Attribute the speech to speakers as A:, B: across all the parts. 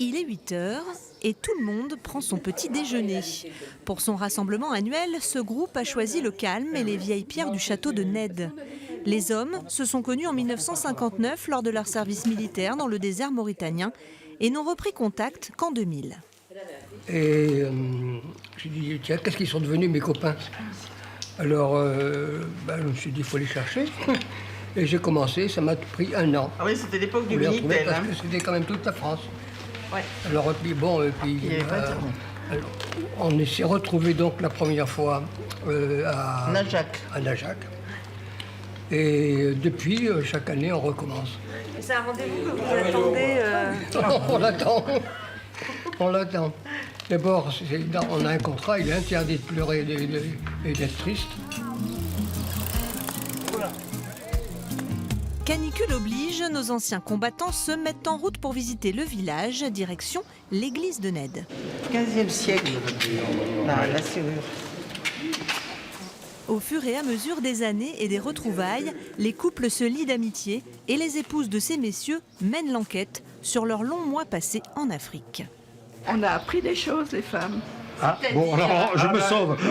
A: Il est 8 heures et tout le monde prend son petit déjeuner. Pour son rassemblement annuel, ce groupe a choisi le calme et les vieilles pierres du château de Ned. Les hommes se sont connus en 1959 lors de leur service militaire dans le désert mauritanien et n'ont repris contact qu'en 2000.
B: Et j'ai dit, tiens, qu'est-ce qu'ils sont devenus mes copains? Alors, je me suis dit, il faut les chercher. Et j'ai commencé, ça m'a pris 1 an.
C: Ah oui, c'était l'époque du
B: Minitel.
C: Minitel.
B: Parce que c'était quand même toute la France.
C: Ouais.
B: Alors, on s'est retrouvés donc la première fois à Najac. Et depuis, chaque année, on recommence.
A: Et c'est un rendez-vous que vous attendez
B: On l'attend. D'abord, on a un contrat, il est interdit de pleurer et d'être triste.
A: Canicule oblige, nos anciens combattants se mettent en route pour visiter le village, direction l'église de Ned.
C: 15e siècle, la serrure.
A: Au fur et à mesure des années et des retrouvailles, les couples se lient d'amitié et les épouses de ces messieurs mènent l'enquête sur leurs longs mois passés en Afrique.
D: On a appris des choses, les femmes.
E: Ah, bon, alors je me sauve.
A: Vous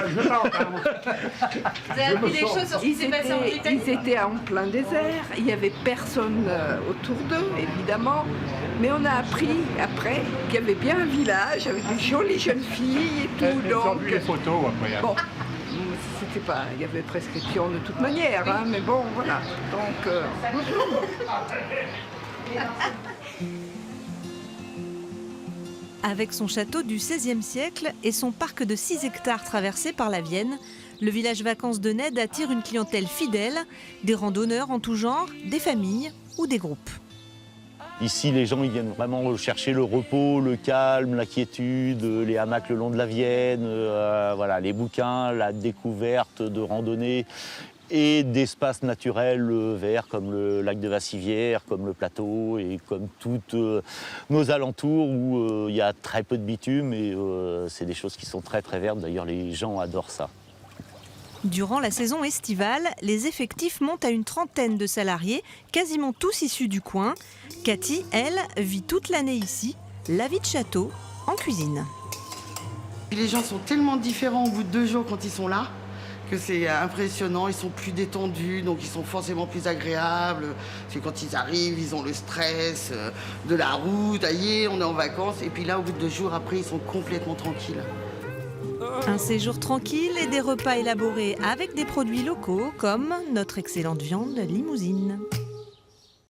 A: avez appris des choses sur ce qui s'est passé en Britannique?
D: Ils étaient en plein désert, il n'y avait personne autour d'eux, évidemment. Mais on a appris après qu'il y avait bien un village avec des jolies jeunes filles et tout.
E: Ils ont vu les photos après.
D: Bon, c'était pas, il y avait prescription de toute manière, hein, mais bon, voilà. Donc.
A: Avec son château du XVIe siècle et son parc de 6 hectares traversé par la Vienne, le village vacances de Ned attire une clientèle fidèle, des randonneurs en tout genre, des familles ou des groupes.
F: Ici, les gens ils viennent vraiment chercher le repos, le calme, la quiétude, les hamacs le long de la Vienne, voilà, les bouquins, la découverte de randonnées et d'espaces naturels verts comme le lac de Vassivière, comme le plateau et comme toutes nos alentours où il y a très peu de bitume et c'est des choses qui sont très très vertes. D'ailleurs, les gens adorent ça.
A: Durant la saison estivale, les effectifs montent à une trentaine de salariés, quasiment tous issus du coin. Cathy, elle, vit toute l'année ici, la vie de château, en cuisine.
C: Les gens sont tellement différents au bout de 2 jours quand ils sont là que c'est impressionnant. Ils sont plus détendus, donc ils sont forcément plus agréables. C'est quand ils arrivent, ils ont le stress de la route, aïe, on est en vacances. Et puis là, au bout de 2 jours, après, ils sont complètement tranquilles.
A: Un séjour tranquille et des repas élaborés avec des produits locaux comme notre excellente viande limousine.